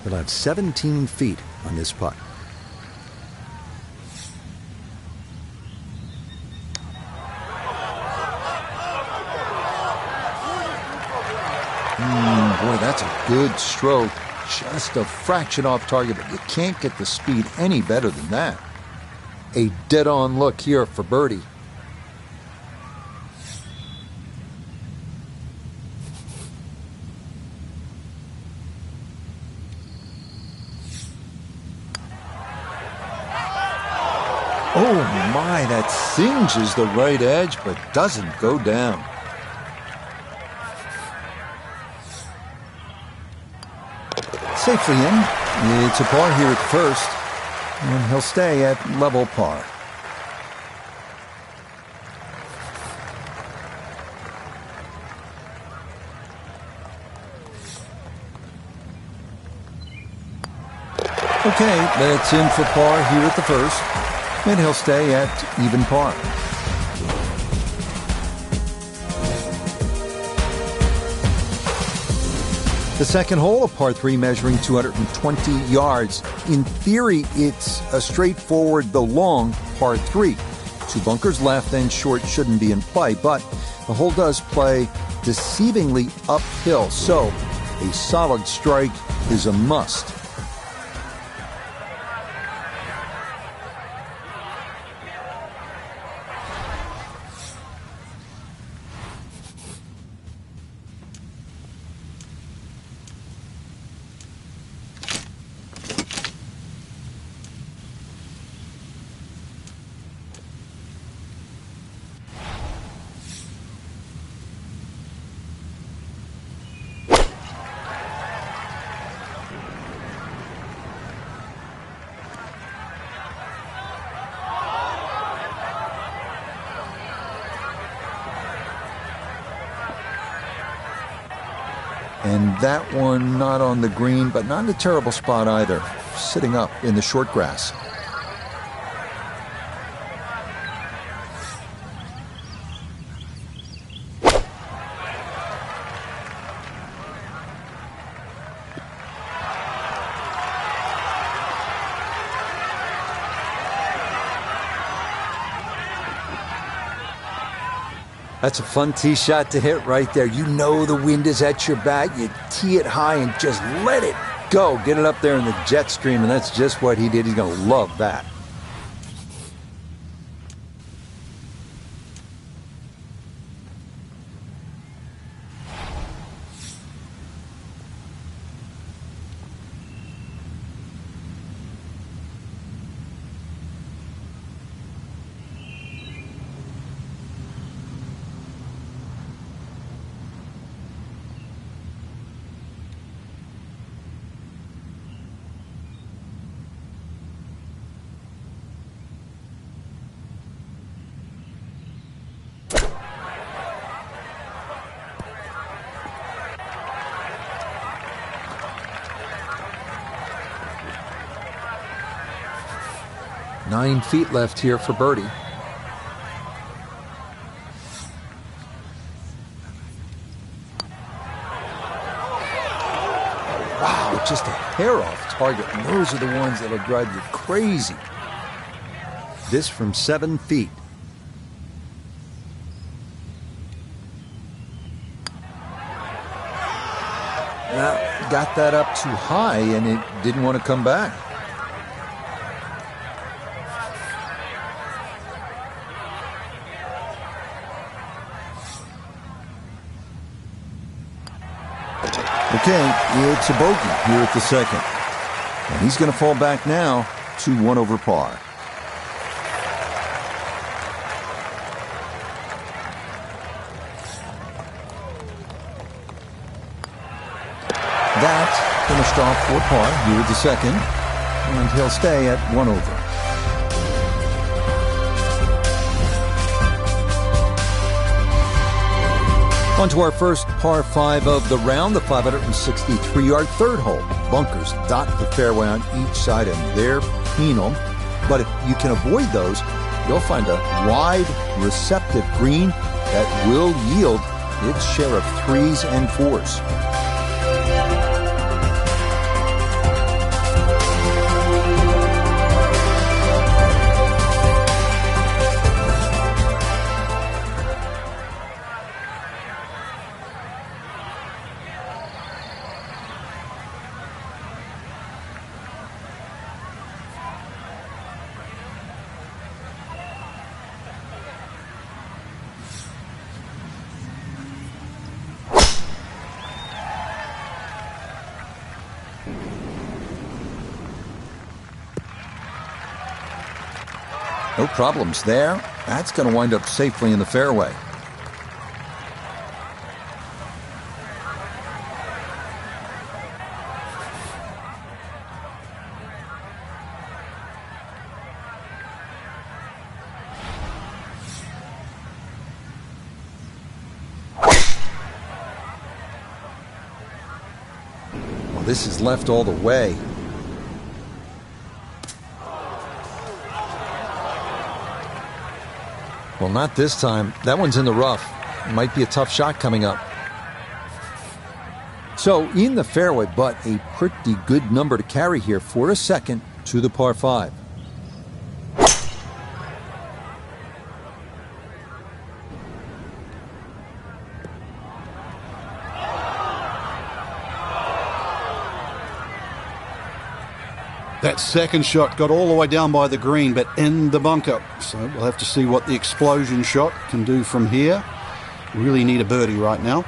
He'll have 17 feet on this putt. Boy, that's a good stroke. Just a fraction off target, but you can't get the speed any better than that. A dead-on look here for birdie. Oh my, that singes the right edge, but doesn't go down. Safely in. It's a par here at first, and he'll stay at level par. Okay, that's in for par here at the first, and he'll stay at even par. The second hole, a par 3 measuring 220 yards. In theory, it's a straightforward, though long, par 3. 2 bunkers left and short shouldn't be in play, but the hole does play deceivingly uphill, so a solid strike is a must. And that one not on the green, but not in a terrible spot either. Sitting up in the short grass. That's a fun tee shot to hit right there. You know the wind is at your back. You tee it high and just let it go. Get it up there in the jet stream, and that's just what he did. He's going to love that. Nine feet left here for birdie. Wow, just a hair off target. And those are the ones that'll drive you crazy. This from 7 feet. Now, got that up too high and it didn't want to come back. Okay, it's a bogey here at the second. And he's going to fall back now to 1 over par. That finished off for par here at the second. And he'll stay at 1 over. On to our first par 5 of the round, the 563-yard third hole. Bunkers dot the fairway on each side, and they're penal. But if you can avoid those, you'll find a wide, receptive green that will yield its share of 3s and 4s. No problems there. That's going to wind up safely in the fairway. Well, this is left all the way. Well, not this time. That one's in the rough. It might be a tough shot coming up. So, in the fairway, but a pretty good number to carry here for a second to the par 5. That second shot got all the way down by the green, but in the bunker. So we'll have to see what the explosion shot can do from here. Really need a birdie right now.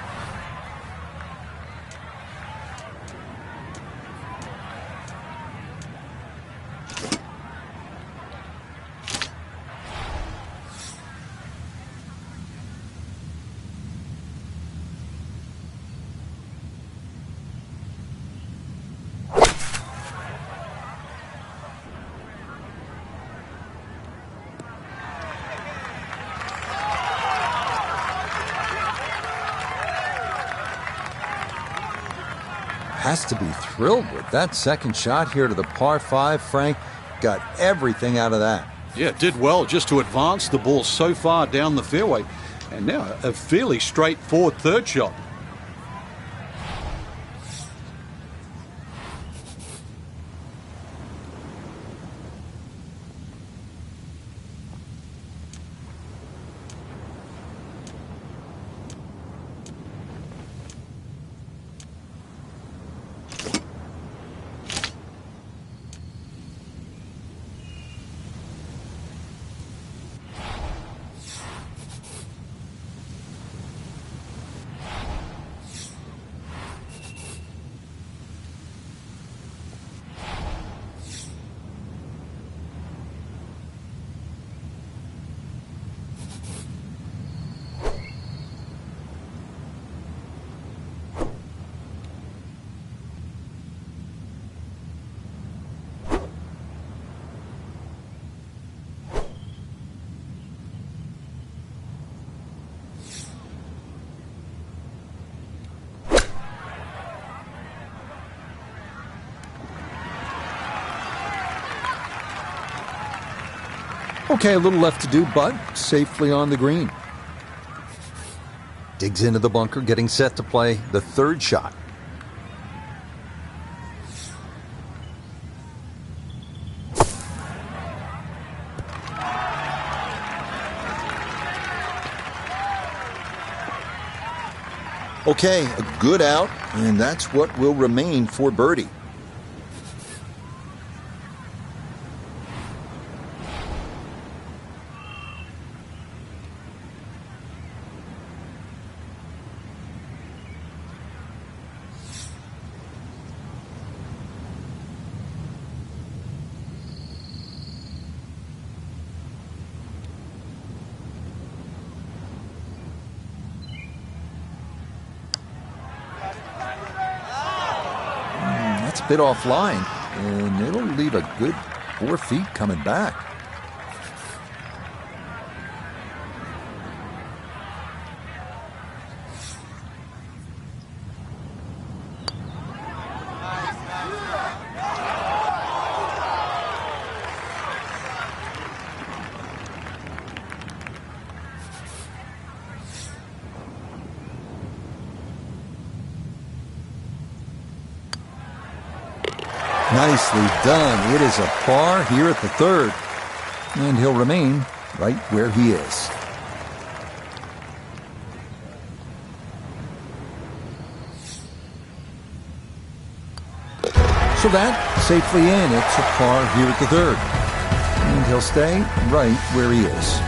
Has to be thrilled with that second shot here to the par 5. Frank got everything out of that. Yeah, did well just to advance the ball so far down the fairway. And now a fairly straightforward third shot. Okay, a little left to do, but safely on the green. Digs into the bunker, getting set to play the third shot. Okay, a good out, and that's what will remain for birdie. That's a bit offline, and it'll leave a good 4 feet coming back. Nicely done. It is a par here at the third, and he'll remain right where he is. So that safely in. It's a par here at the third, and he'll stay right where he is.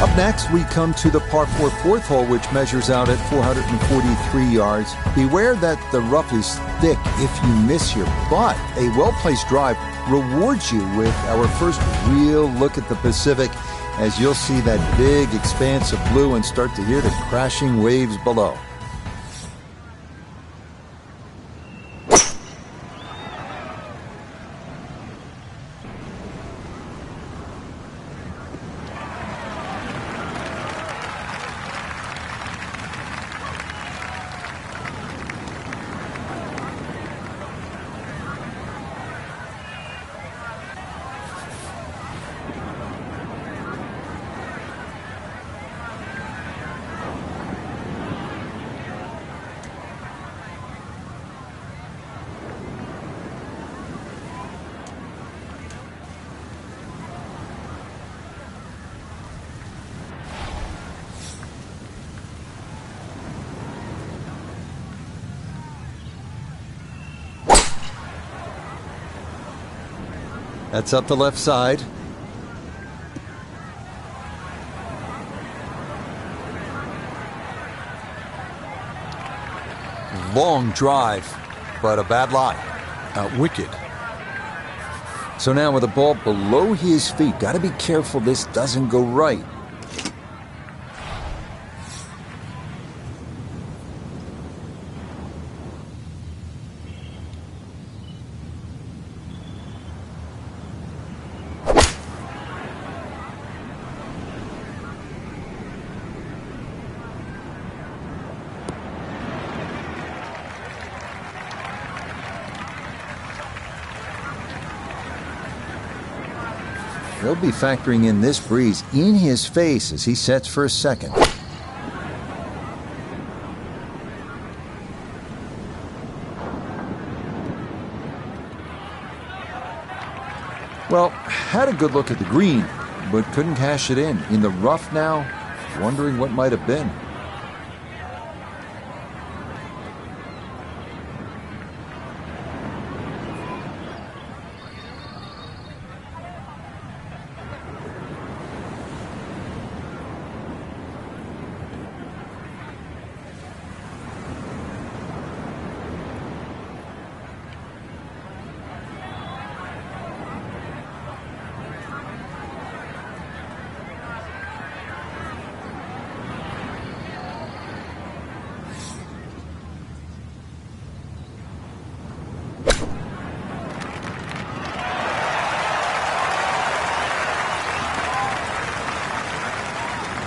Up next, we come to the par 4 fourth hole, which measures out at 443 yards. Beware that the rough is thick if you miss here, but a well-placed drive rewards you with our first real look at the Pacific, as you'll see that big expanse of blue and start to hear the crashing waves below. That's up the left side. Long drive, but a bad lie. Wicked. So now with the ball below his feet, got to be careful this doesn't go right. They'll be factoring in this breeze in his face as he sets for a second. Well, had a good look at the green, but couldn't cash it in the rough now, wondering what might have been.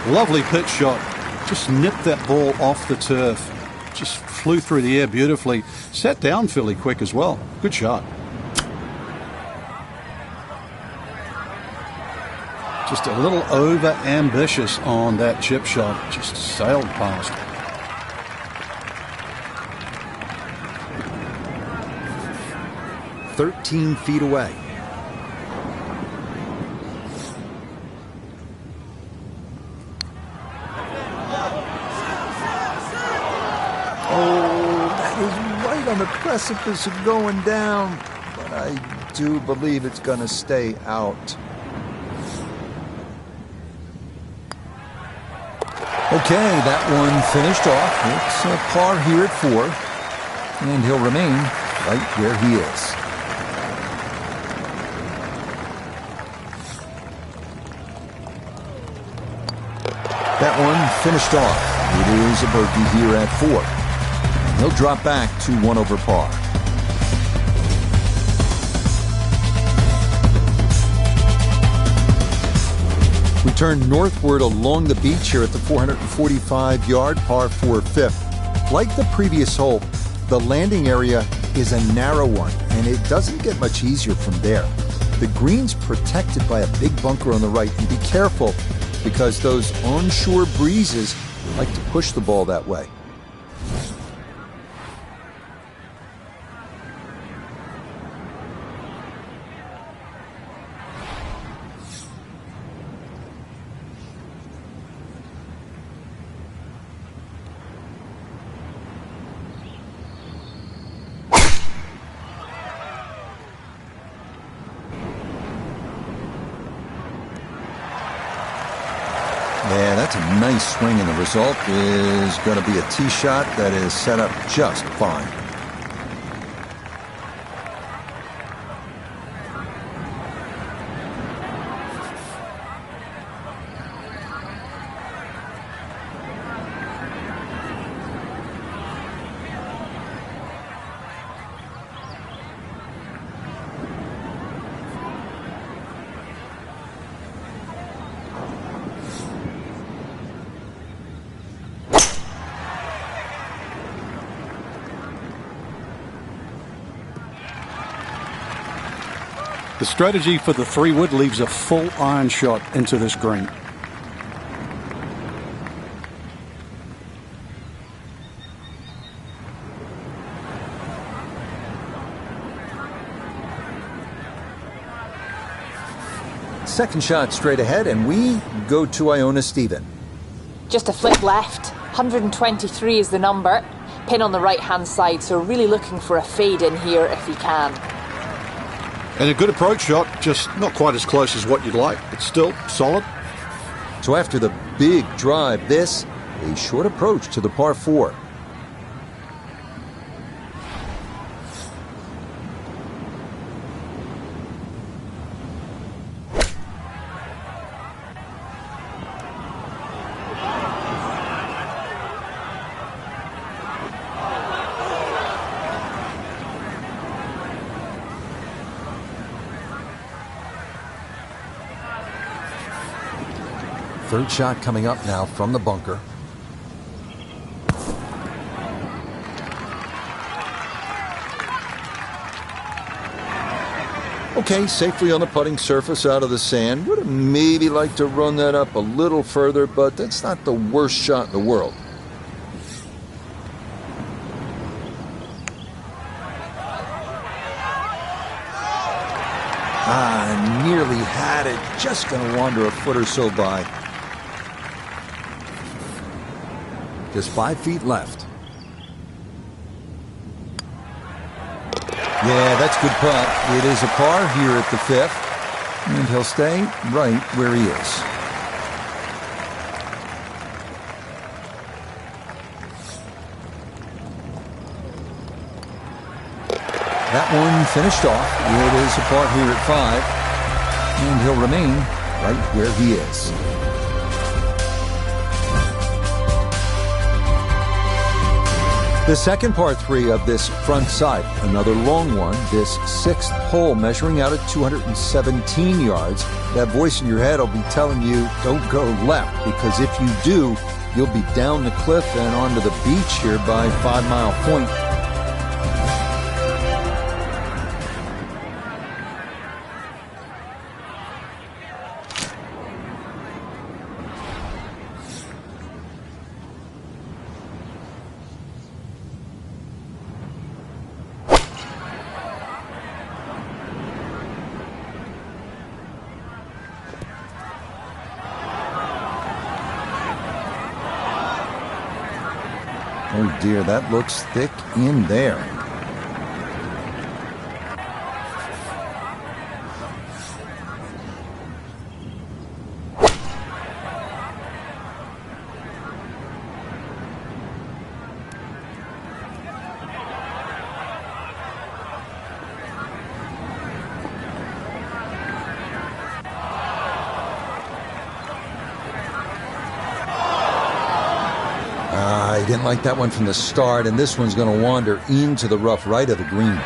Lovely pitch shot. Just nipped that ball off the turf. Just flew through the air beautifully. Sat down fairly quick as well. Good shot. Just a little over ambitious on that chip shot. Just sailed past. "13 feet away." On the precipice of going down, but I do believe it's going to stay out. Okay, that one finished off. It's a par here at 4, and he'll remain right where he is. That one finished off. It is a bogey here at 4. He'll drop back to 1 over par. We turn northward along the beach here at the 445-yard par 4 fifth. Like the previous hole, the landing area is a narrow one, and it doesn't get much easier from there. The green's protected by a big bunker on the right, and be careful because those onshore breezes like to push the ball that way. That's a nice swing, and the result is going to be a tee shot that is set up just fine. The strategy for the 3-wood leaves a full iron shot into this green. Second shot straight ahead, and we go to Iona Stephen. Just a flick left. 123 is the number. Pin on the right-hand side, so really looking for a fade in here if he can. And a good approach shot, just not quite as close as what you'd like, but still solid. So after the big drive, this, a short approach to the par 4. Third shot coming up now from the bunker. Okay, safely on the putting surface out of the sand. Would have maybe liked to run that up a little further, but that's not the worst shot in the world. Nearly had it. Just going to wander a foot or so by. Just 5 feet left. Yeah, that's good putt. It is a par here at the 5th, and he'll stay right where he is. That one finished off. It is a par here at 5. And he'll remain right where he is. The second par 3 of this front side, another long one, this 6th hole measuring out at 217 yards. That voice in your head will be telling you, don't go left, because if you do, you'll be down the cliff and onto the beach here by 5 Mile Point. Oh dear, that looks thick in there. I didn't like that one from the start, and this one's going to wander into the rough right of the green.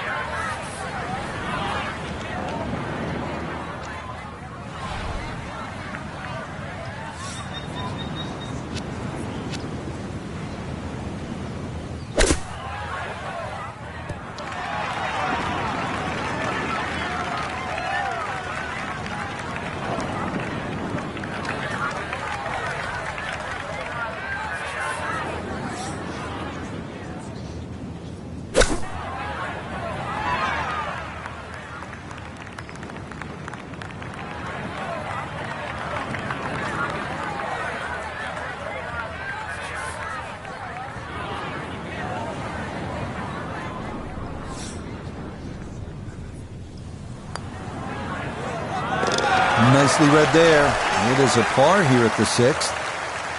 Nicely read there. It is a par here at the 6th.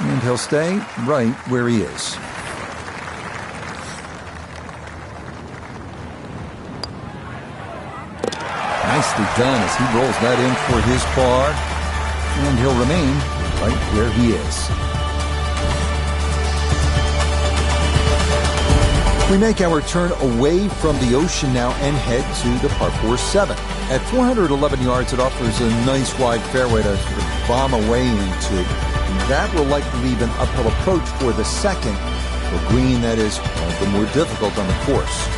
And he'll stay right where he is. Nicely done as he rolls that in for his par. And he'll remain right where he is. We make our turn away from the ocean now and head to the par 4 7. At 411 yards, it offers a nice wide fairway to sort of bomb away into. That will likely leave an uphill approach for the second, a green that is one of the more difficult on the course.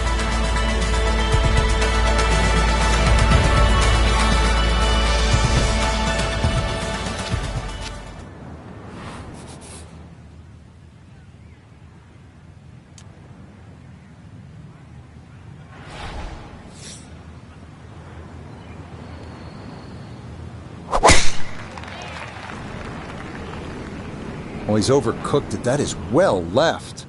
Oh, he's overcooked it. That is well left.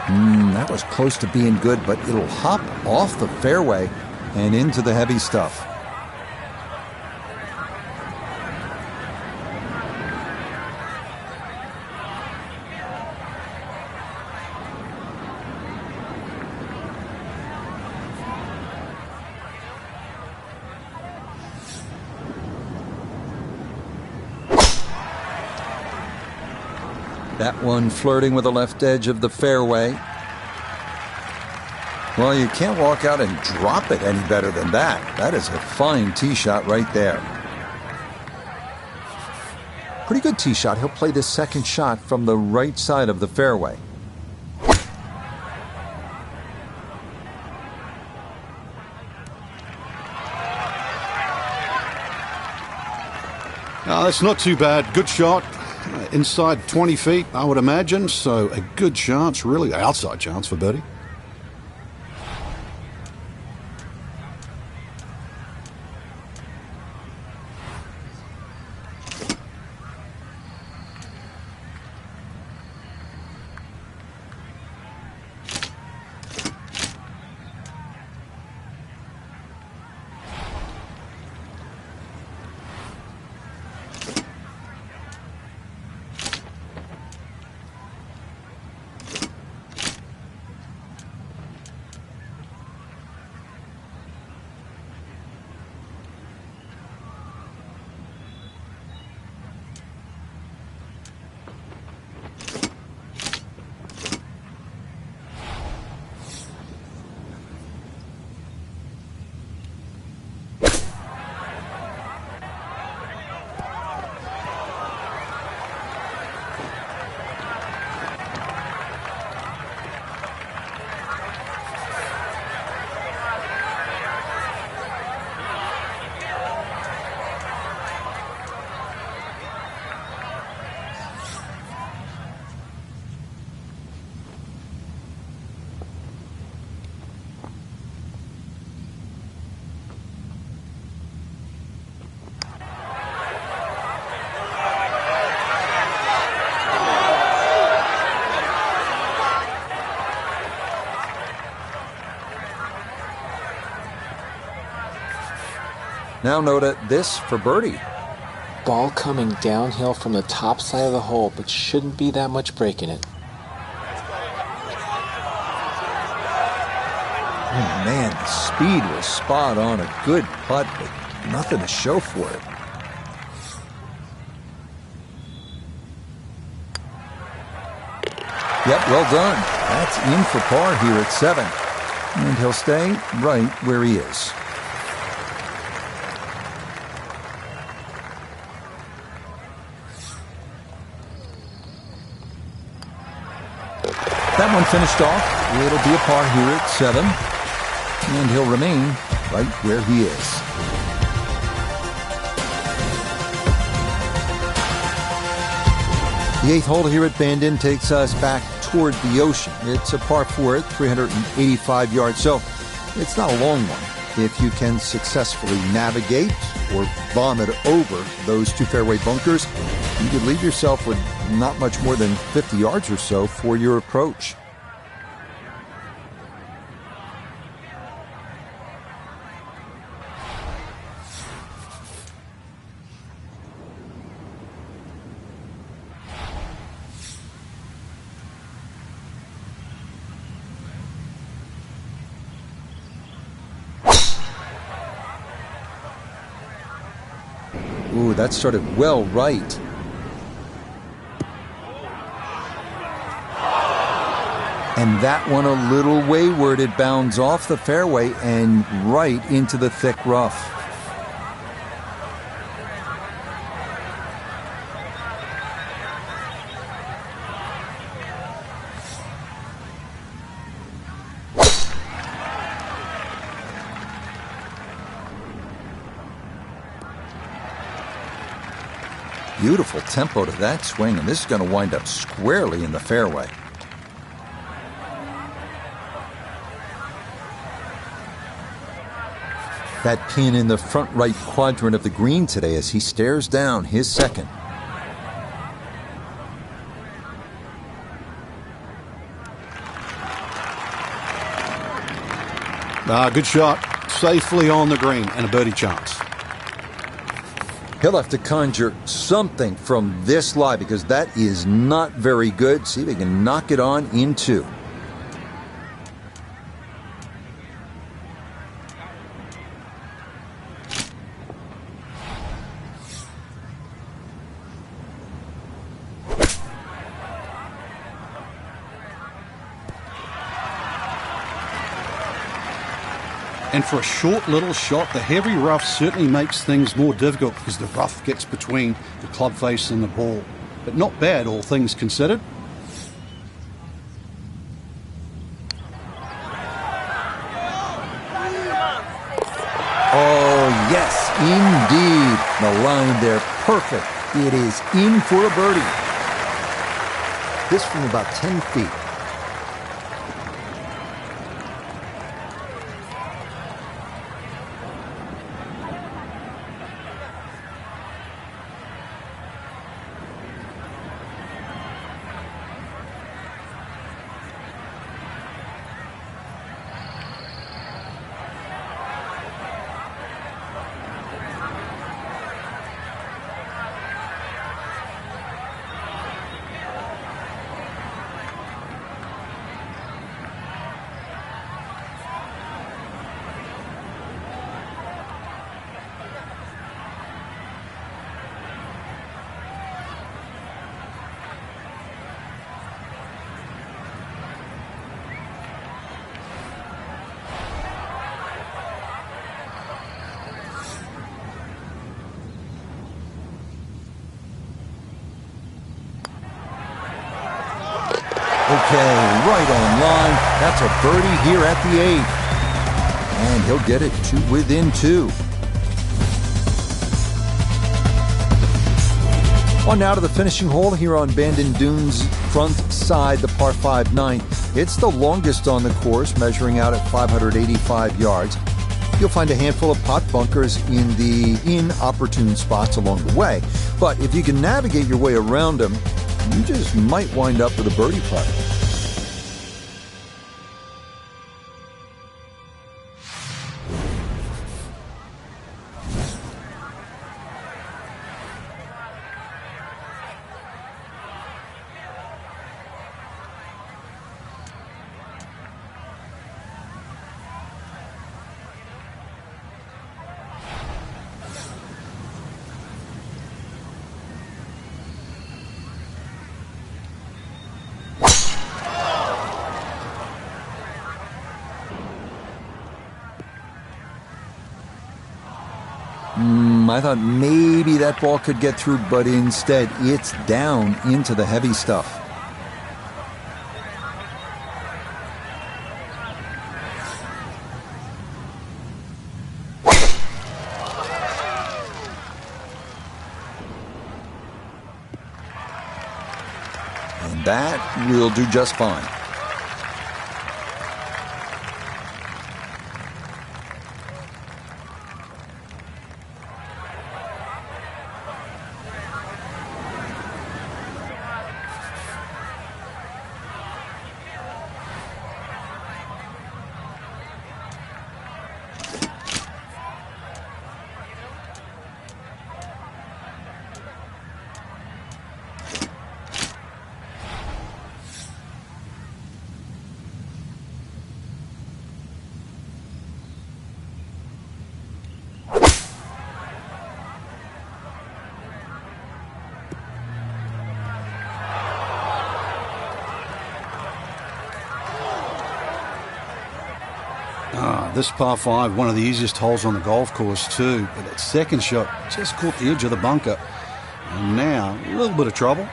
That was close to being good, but it'll hop off the fairway and into the heavy stuff. That one flirting with the left edge of the fairway. Well, you can't walk out and drop it any better than that. That is a fine tee shot right there. Pretty good tee shot. He'll play this second shot from the right side of the fairway. Oh, that's not too bad. Good shot. Inside 20 feet, I would imagine. So a good chance, really, outside chance for birdie. Now note this for birdie. Ball coming downhill from the top side of the hole, but shouldn't be that much break in it. Oh man, the speed was spot on. A good putt, but nothing to show for it. Yep, well done. That's in for par here at 7. And he'll stay right where he is. That one finished off. It'll be a par here at 7. And he'll remain right where he is. The 8th hole here at Bandon takes us back toward the ocean. It's a par 4 at 385 yards, so it's not a long one. If you can successfully navigate or vomit over those two fairway bunkers, you could leave yourself with not much more than 50 yards or so for your approach. Ooh, that started well right. And that one a little wayward. It bounds off the fairway and right into the thick rough. Beautiful tempo to that swing, and this is going to wind up squarely in the fairway. That pin in the front right quadrant of the green today as he stares down his second. Good shot. Safely on the green and a birdie chance. He'll have to conjure something from this lie because that is not very good. See if he can knock it on in two. And for a short little shot, the heavy rough certainly makes things more difficult because the rough gets between the club face and the ball. But not bad, all things considered. Oh, yes, indeed. The line there, perfect. It is in for a birdie. This from about 10 feet. Okay, right on line. That's a birdie here at the 8th. And he'll get it to within 2. On now to the finishing hole here on Bandon Dunes' front side, the par 5 9th. It's the longest on the course, measuring out at 585 yards. You'll find a handful of pot bunkers in the inopportune spots along the way. But if you can navigate your way around them, you just might wind up with a birdie putt. I thought maybe that ball could get through, but instead it's down into the heavy stuff. And that will do just fine. This par 5, one of the easiest holes on the golf course too. But that second shot just caught the edge of the bunker. And now, a little bit of trouble.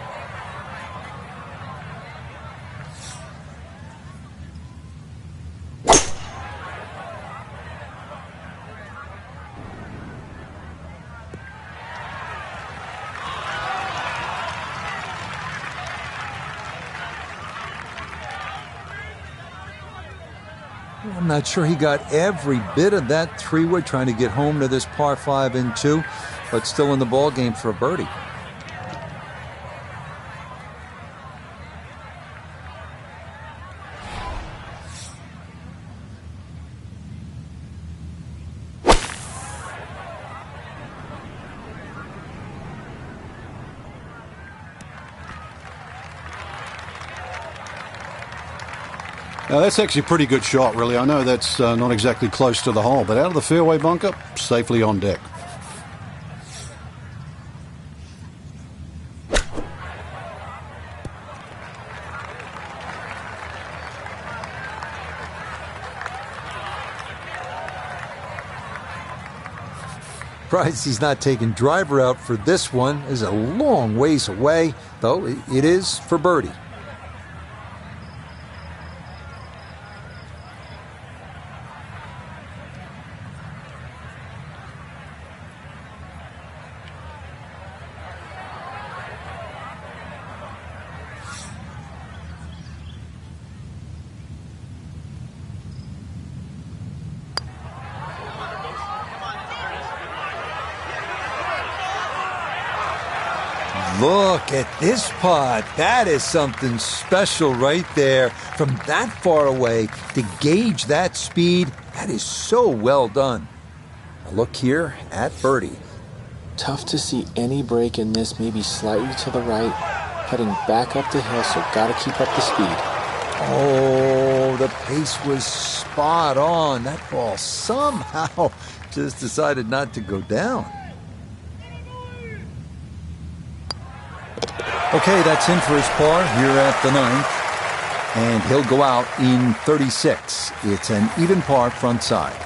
I'm not sure he got every bit of that three-wood trying to get home to this par 5 and 2, but still in the ball game for a birdie. Now that's actually a pretty good shot, really. I know that's not exactly close to the hole, but out of the fairway bunker, safely on deck. Surprised he's not taking driver out for this one. Is a long ways away, though it is for birdie. Look at this putt. That is something special right there. From that far away to gauge that speed, that is so well done. A look here at birdie. Tough to see any break in this, maybe slightly to the right, heading back up the hill, so got to keep up the speed. Oh, the pace was spot on. That ball somehow just decided not to go down. Okay, that's in for his par here at the 9th, and he'll go out in 36. It's an even par front side.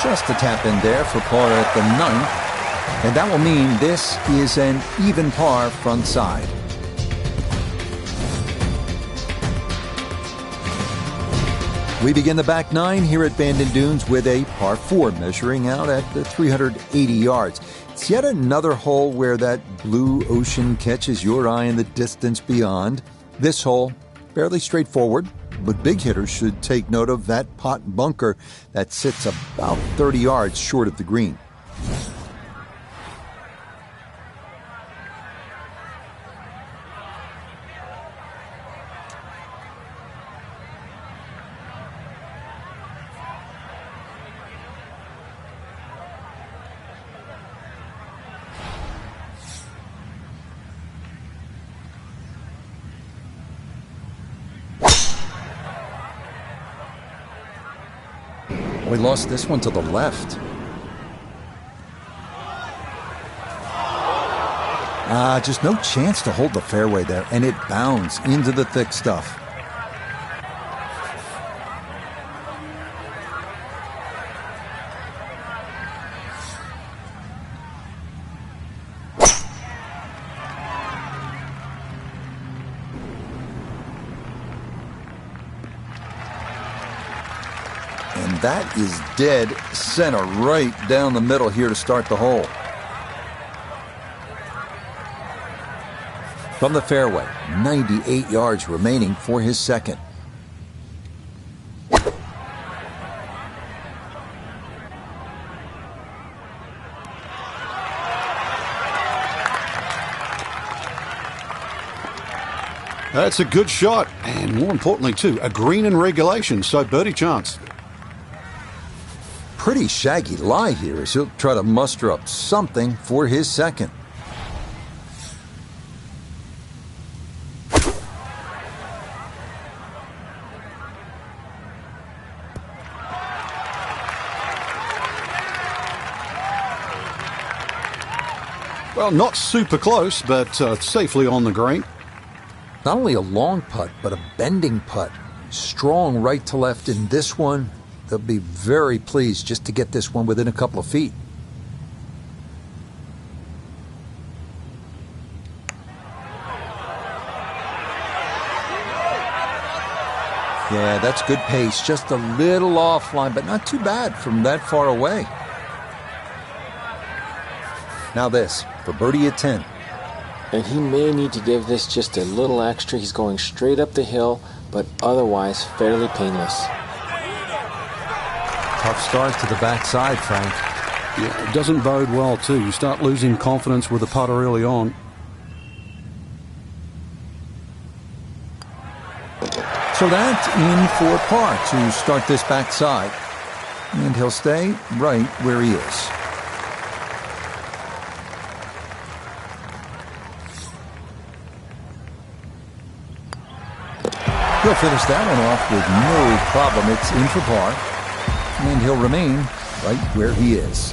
Just a tap in there for par at the 9th, and that will mean this is an even par front side. We begin the back 9 here at Bandon Dunes with a par 4 measuring out at 380 yards. It's yet another hole where that blue ocean catches your eye in the distance beyond. This hole, fairly straightforward, but big hitters should take note of that pot bunker that sits about 30 yards short of the green. We lost this one to the left. Just no chance to hold the fairway there, and it bounds into the thick stuff. And that is dead center right down the middle here to start the hole. From the fairway, 98 yards remaining for his second. That's a good shot, and more importantly too, a green in regulation, so birdie chance. Pretty shaggy lie here as he'll try to muster up something for his second. Well, not super close, but safely on the green. Not only a long putt, but a bending putt. Strong right to left in this one. They'll be very pleased just to get this one within a couple of feet. Yeah, that's good pace. Just a little offline, but not too bad from that far away. Now this, for birdie at 10. And he may need to give this just a little extra. He's going straight up the hill, but otherwise fairly painless. Tough start to the backside, Frank. Yeah, it doesn't bode well, too. You start losing confidence with the putter early on. So that's in for par to start this backside. And he'll stay right where he is. He'll finish that one off with no problem. It's in for par. And he'll remain right where he is.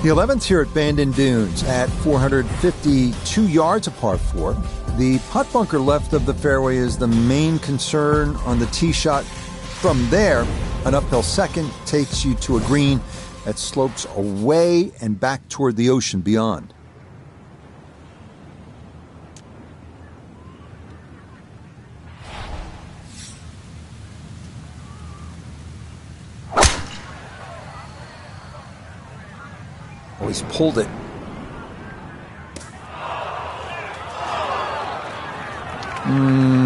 The 11th here at Bandon Dunes at 452 yards, a par 4. The putt bunker left of the fairway is the main concern on the tee shot. From there, an uphill second takes you to a green that slopes away and back toward the ocean beyond. Oh, he's pulled it.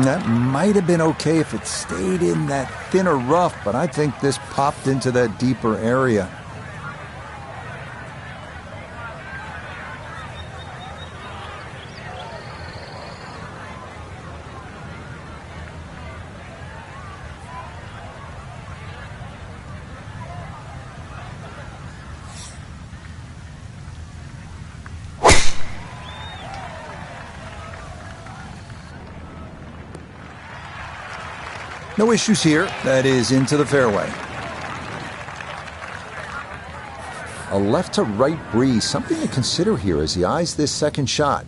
That might have been okay if it stayed in that thinner rough, but I think this popped into that deeper area. No issues here. That is into the fairway. A left to right breeze, something to consider here as he eyes this second shot.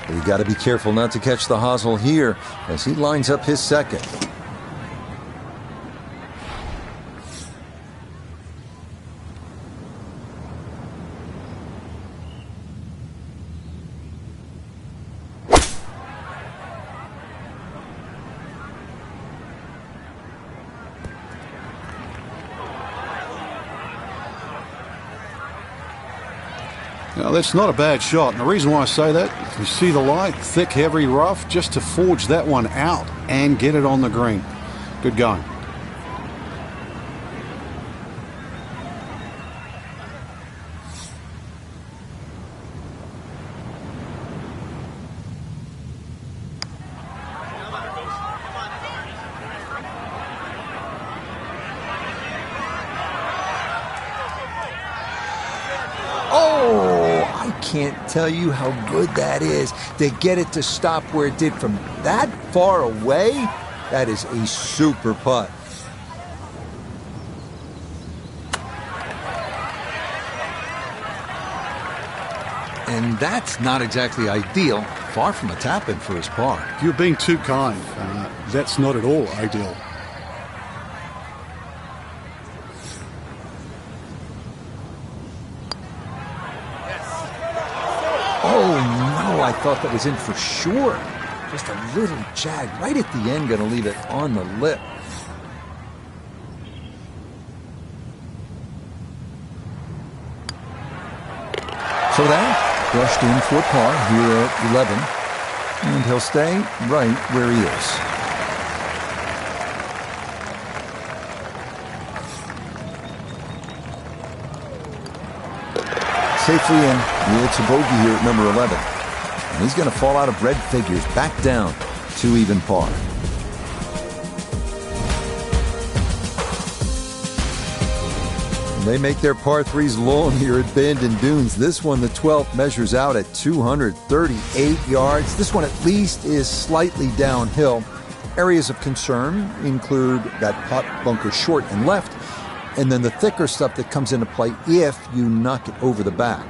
You got to be careful not to catch the hosel here as he lines up his second. Now, that's not a bad shot, and the reason why I say that, you see the light, thick, heavy rough, just to forge that one out and get it on the green. Good going. Can't tell you how good that is to get it to stop where it did from that far away. That is a super putt. And that's not exactly ideal. Far from a tap-in for his par. You're being too kind. That's not at all ideal. Oh, no, I thought that was in for sure. Just a little jag right at the end, going to leave it on the lip. So that brushed in for par here at 11. And he'll stay right where he is. Safely in. It's a bogey here at number 11. And he's going to fall out of red figures back down to even par. They make their par threes long here at Bandon Dunes. This one, the 12th, measures out at 238 yards. This one at least is slightly downhill. Areas of concern include that putt bunker short and left, and then the thicker stuff that comes into play if you knock it over the back.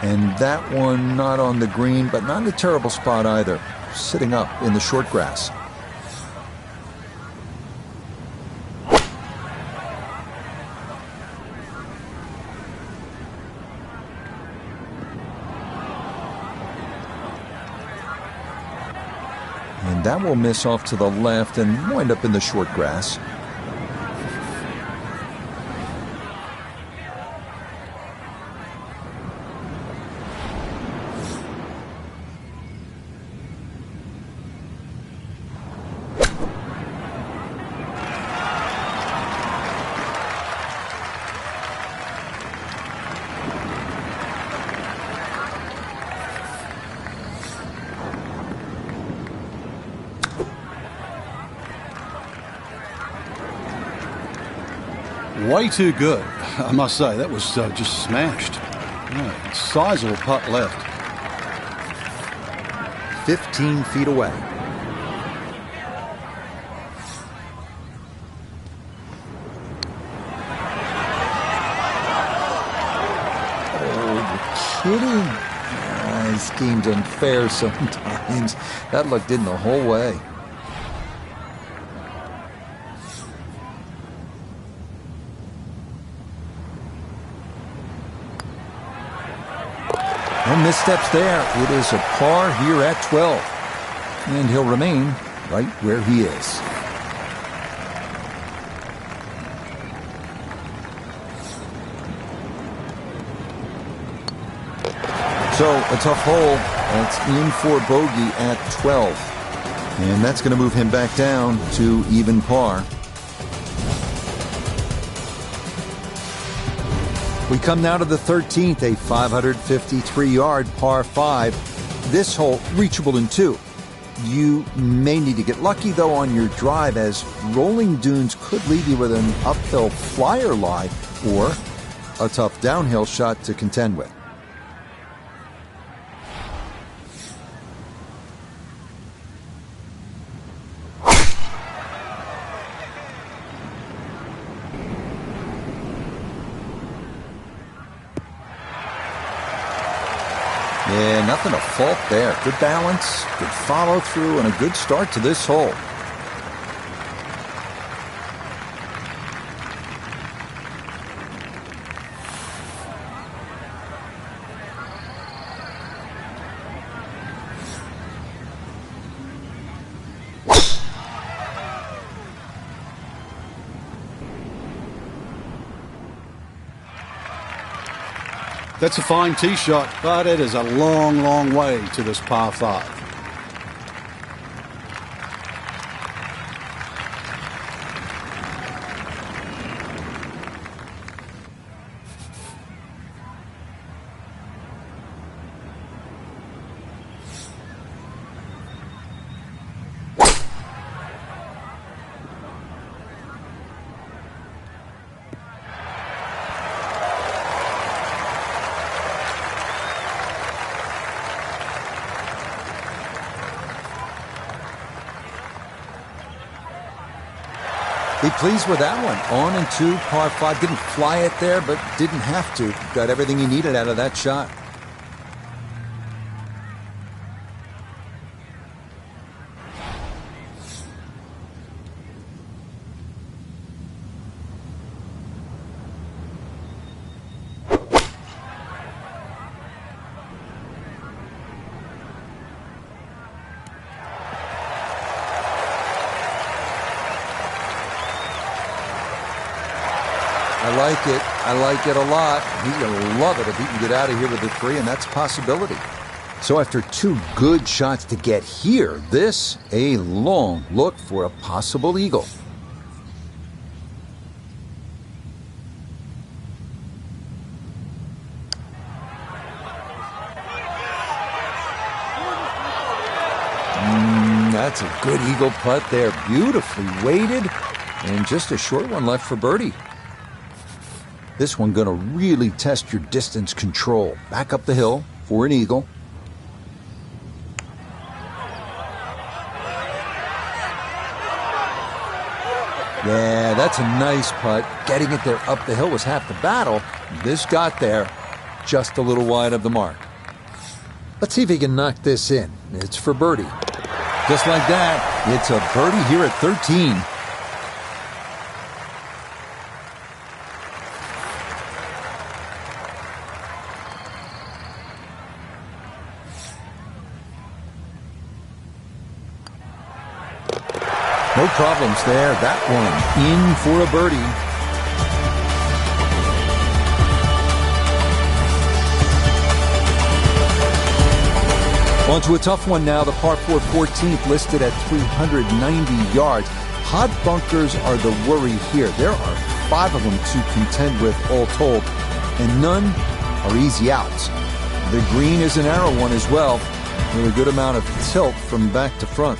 And that one not on the green, but not in a terrible spot either, sitting up in the short grass. And that will miss off to the left and wind up in the short grass. Way too good, I must say. That was just smashed. Yeah, sizable putt left. 15 feet away. Oh, you're kidding. This game's unfair sometimes. That looked in the whole way. No missteps there. It is a par here at 12. And he'll remain right where he is. So a tough hole. That's in for bogey at 12. And that's going to move him back down to even par. We come now to the 13th, a 553-yard par 5. This hole reachable in 2. You may need to get lucky, though, on your drive, as rolling dunes could leave you with an uphill flyer lie or a tough downhill shot to contend with. Yeah, nothing to fault there. Good balance, good follow through, and a good start to this hole. That's a fine tee shot, but it is a long, long way to this par 5. Be pleased with that one. On and 2, par 5. Didn't fly it there, but didn't have to. Got everything he needed out of that shot. I like it a lot. He's going to love it if he can get out of here with a 3, and that's a possibility. So after two good shots to get here, this a long look for a possible eagle. That's a good eagle putt there, beautifully weighted, and just a short one left for birdie. This one gonna really test your distance control. Back up the hill for an eagle. Yeah, that's a nice putt. Getting it there up the hill was half the battle. This got there just a little wide of the mark. Let's see if he can knock this in. It's for birdie. Just like that, it's a birdie here at 13. No problems there. That one in for a birdie. On to a tough one now, the par 4 14th listed at 390 yards. Hot bunkers are the worry here. There are 5 of them to contend with all told, and none are easy outs. The green is a narrow one as well, with a good amount of tilt from back to front.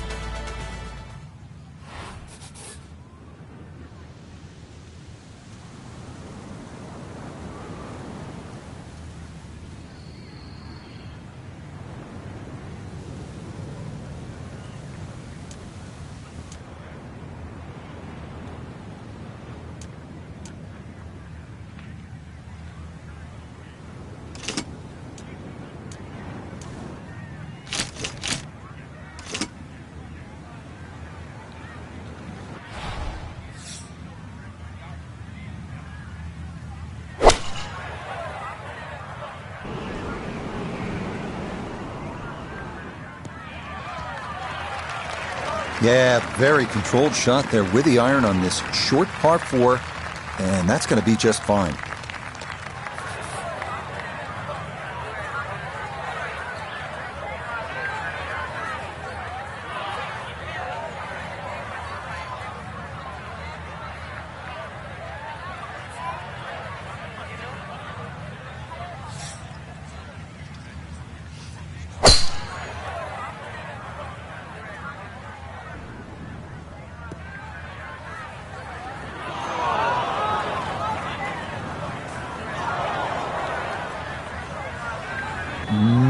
Yeah, very controlled shot there with the iron on this short par 4, and that's going to be just fine.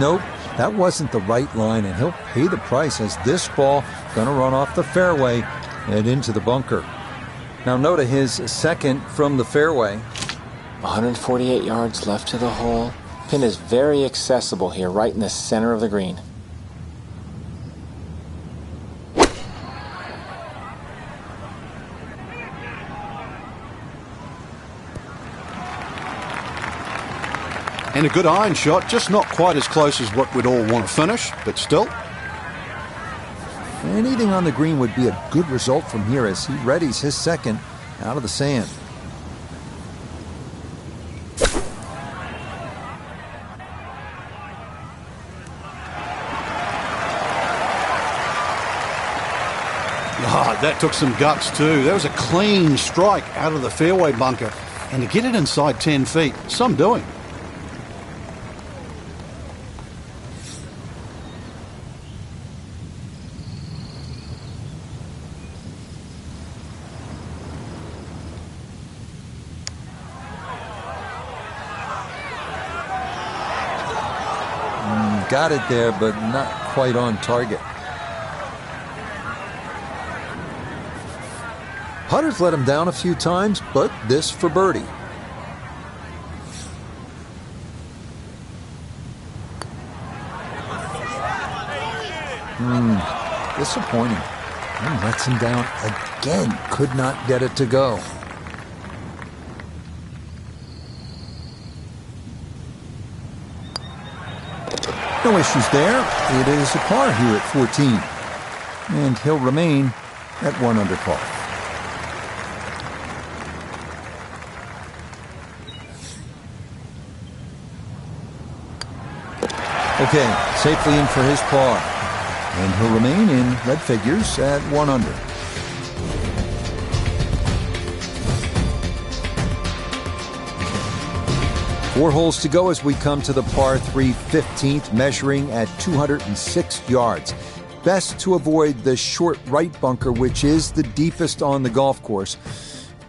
Nope, that wasn't the right line, and he'll pay the price as this ball gonna run off the fairway and into the bunker. Now note his second from the fairway. 148 yards left to the hole. Pin is very accessible here, right in the center of the green. And a good iron shot, just not quite as close as what we'd all want to finish, but still. Anything on the green would be a good result from here as he readies his second out of the sand. That took some guts too. That was a clean strike out of the fairway bunker. And to get it inside 10 feet, some doing. Got it there, but not quite on target. Putters let him down a few times, but this for birdie. Disappointing. And lets him down again. Could not get it to go. No issues there. It is a par here at 14. And he'll remain at 1 under par. Okay, safely in for his par. And he'll remain in red figures at 1 under. Four holes to go as we come to the par 3 15th, measuring at 206 yards. Best to avoid the short right bunker, which is the deepest on the golf course.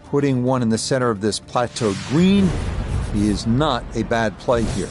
Putting one in the center of this plateau green is not a bad play here.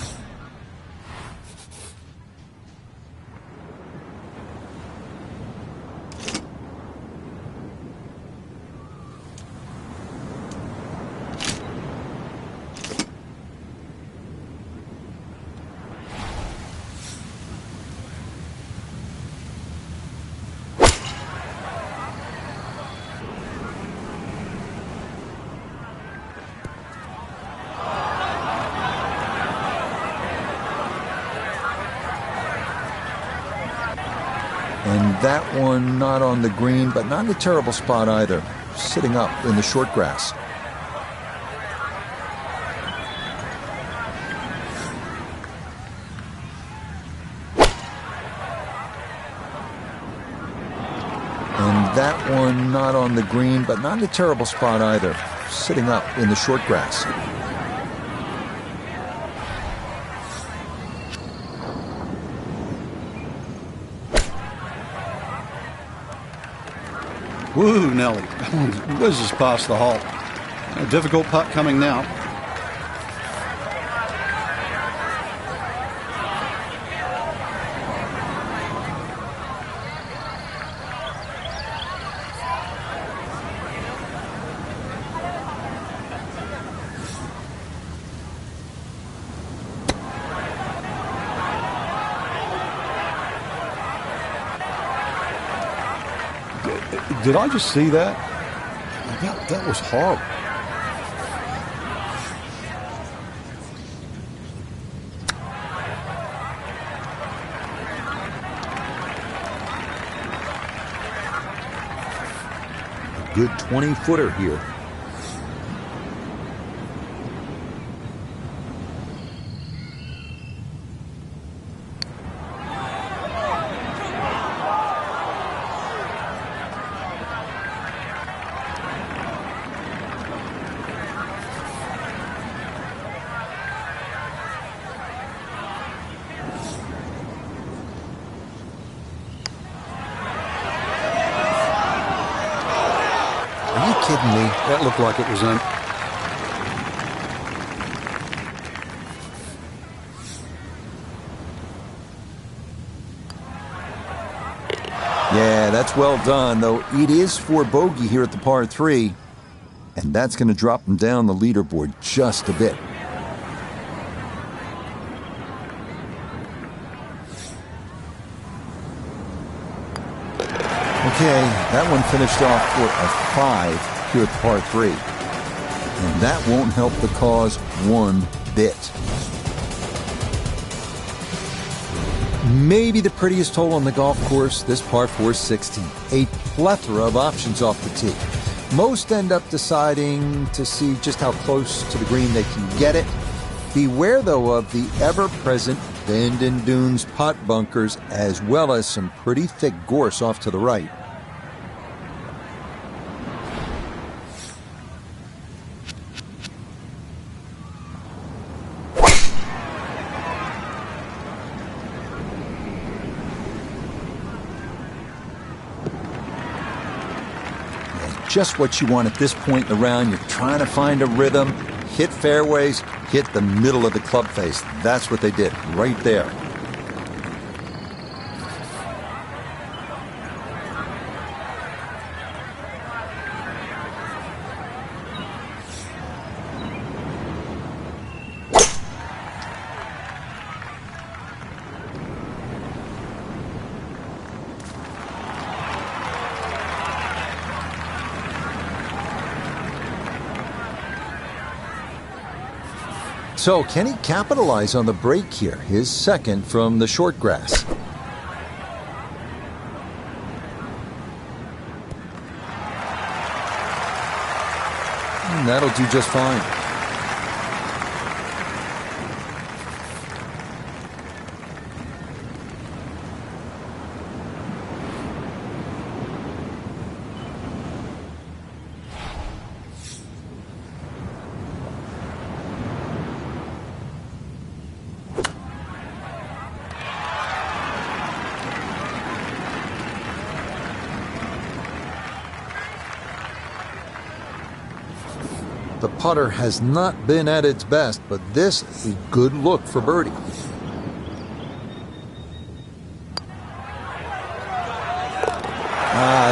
And that one not on the green, but not in a terrible spot either. Sitting up in the short grass. And that one not on the green, but not in a terrible spot either. Sitting up in the short grass. Woo, Nelly. Whizzes past the hole. A difficult putt coming now. Did I just see that? That was horrible. A good 20-footer here. Are you kidding me? That looked like it was in. Yeah, that's well done, though it is for bogey here at the par 3. And that's going to drop him down the leaderboard just a bit. Okay, that one finished off for a 5 here at the par 3. And that won't help the cause one bit. Maybe the prettiest hole on the golf course, this par 4 16. A plethora of options off the tee. Most end up deciding to see just how close to the green they can get it. Beware, though, of the ever-present Bandon Dunes pot bunkers, as well as some pretty thick gorse off to the right. Just what you want at this point in the round. You're trying to find a rhythm, hit fairways, hit the middle of the club face. That's what they did right there. So, can he capitalize on the break here? His second from the short grass. And that'll do just fine. The putter has not been at its best, but this a good look for birdie.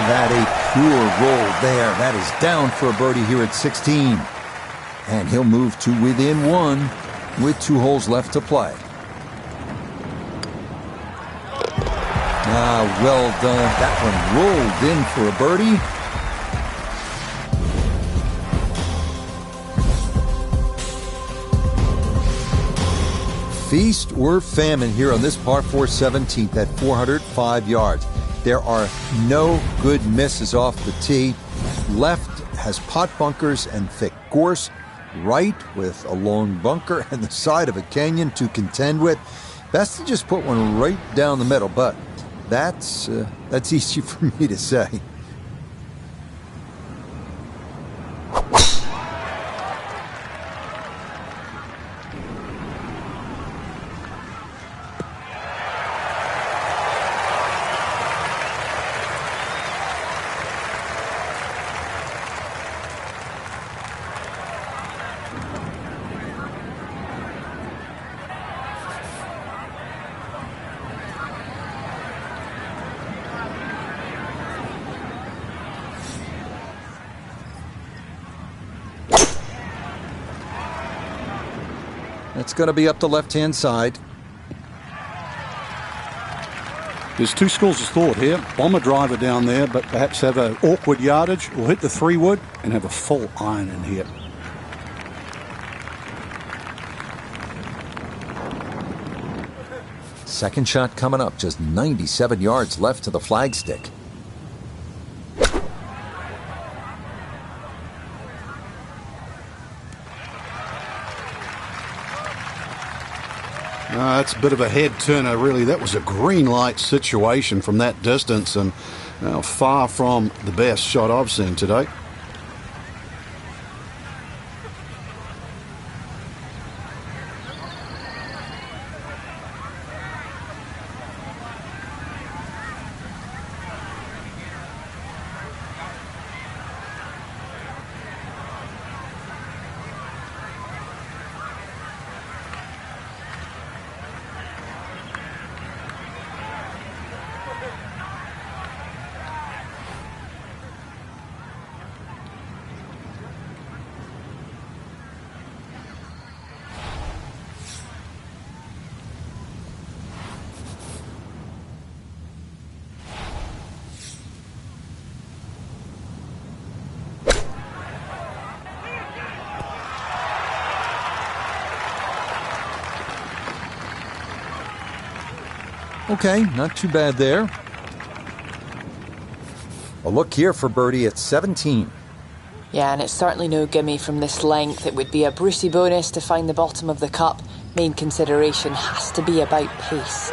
That a pure roll there. That is down for a birdie here at 16. And he'll move to within one with 2 holes left to play. Well done. That one rolled in for a birdie. Feast or famine here on this par 4 17th at 405 yards. There are no good misses off the tee. Left has pot bunkers and thick gorse. Right with a long bunker and the side of a canyon to contend with. Best to just put one right down the middle, but that's easy for me to say. It's going to be up the left-hand side. There's 2 schools of thought here. Bomb a driver down there, but perhaps have an awkward yardage, or hit the 3-wood and have a full iron in here. Second shot coming up, just 97 yards left to the flagstick. That's a bit of a head turner, really. That was a green light situation from that distance, and far from the best shot I've seen today. Okay, not too bad there. A look here for birdie at 17. Yeah, and it's certainly no gimme from this length. It would be a Brucey bonus to find the bottom of the cup. Main consideration has to be about pace.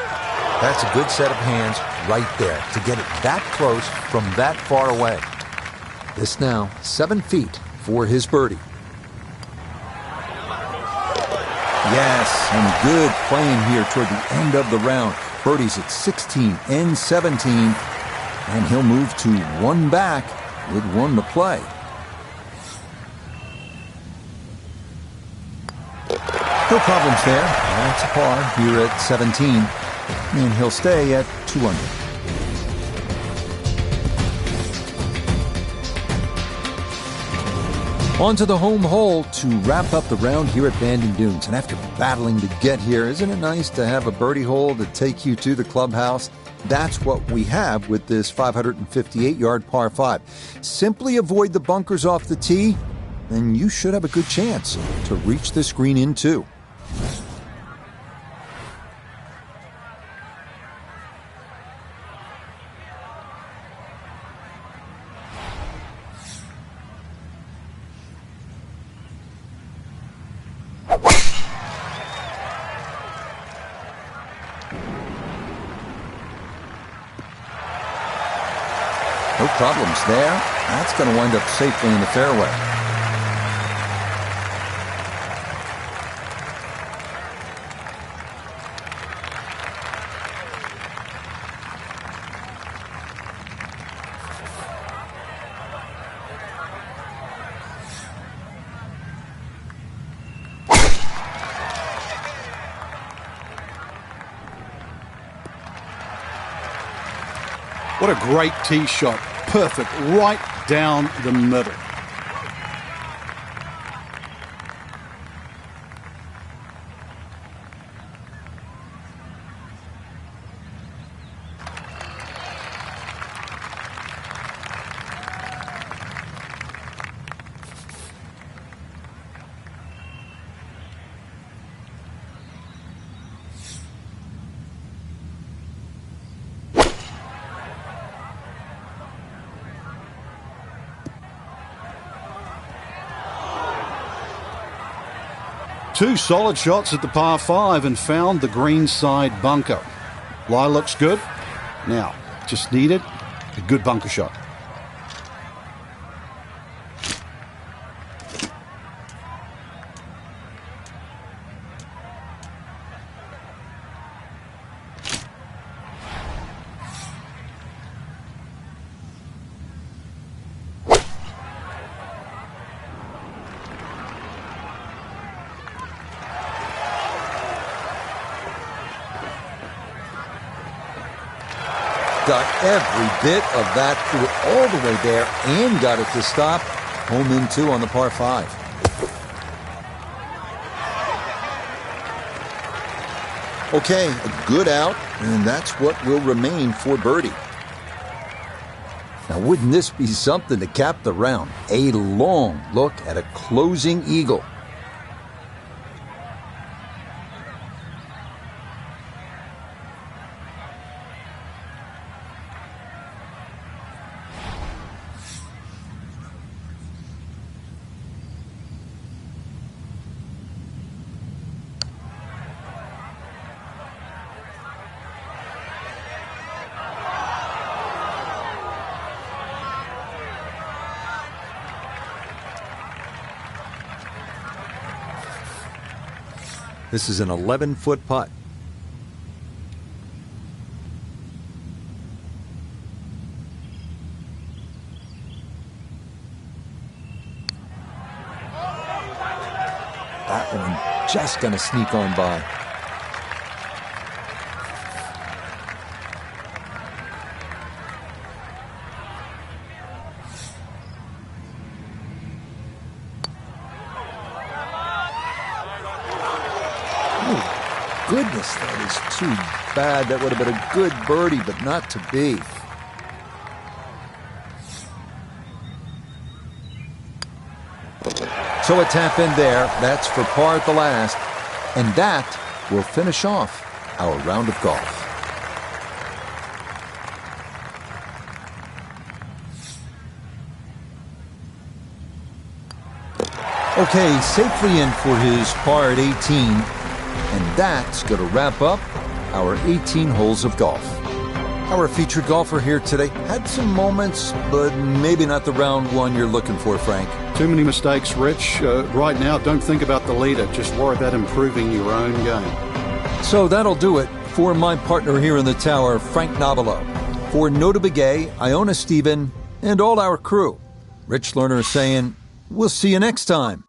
That's a good set of hands right there to get it that close from that far away. This now 7 feet for his birdie. Yes, and good playing here toward the end of the round. Birdie's at 16 and 17, and he'll move to 1 back with 1 to play. No problems there. That's a par here at 17, and he'll stay at 2 under. On to the home hole to wrap up the round here at Bandon Dunes. And after battling to get here, isn't it nice to have a birdie hole to take you to the clubhouse? That's what we have with this 558-yard par 5. Simply avoid the bunkers off the tee, and you should have a good chance to reach this green in too. No problems there. That's going to wind up safely in the fairway. What a great tee shot. Perfect, right down the middle. Two solid shots at the par 5 and found the greenside bunker. Lie looks good. Now, just needed a good bunker shot. Got every bit of that, threw it all the way there and got it to stop. Home in 2 on the par 5. Okay, a good out, and that's what will remain for birdie. Now, wouldn't this be something to cap the round? A long look at a closing eagle. This is an 11-foot putt. That one just going to sneak on by. Goodness, that is too bad. That would have been a good birdie, but not to be. So a tap in there. That's for par at the last. And that will finish off our round of golf. Okay, safely in for his par at 18. And that's going to wrap up our 18 holes of golf. Our featured golfer here today had some moments, but maybe not the round one you're looking for, Frank. Too many mistakes, Rich. Right now, don't think about the leader. Just worry about improving your own game. So that'll do it for my partner here in the tower, Frank Nobilo. For Nota Begay, Iona Stephen, and all our crew, Rich Lerner saying, we'll see you next time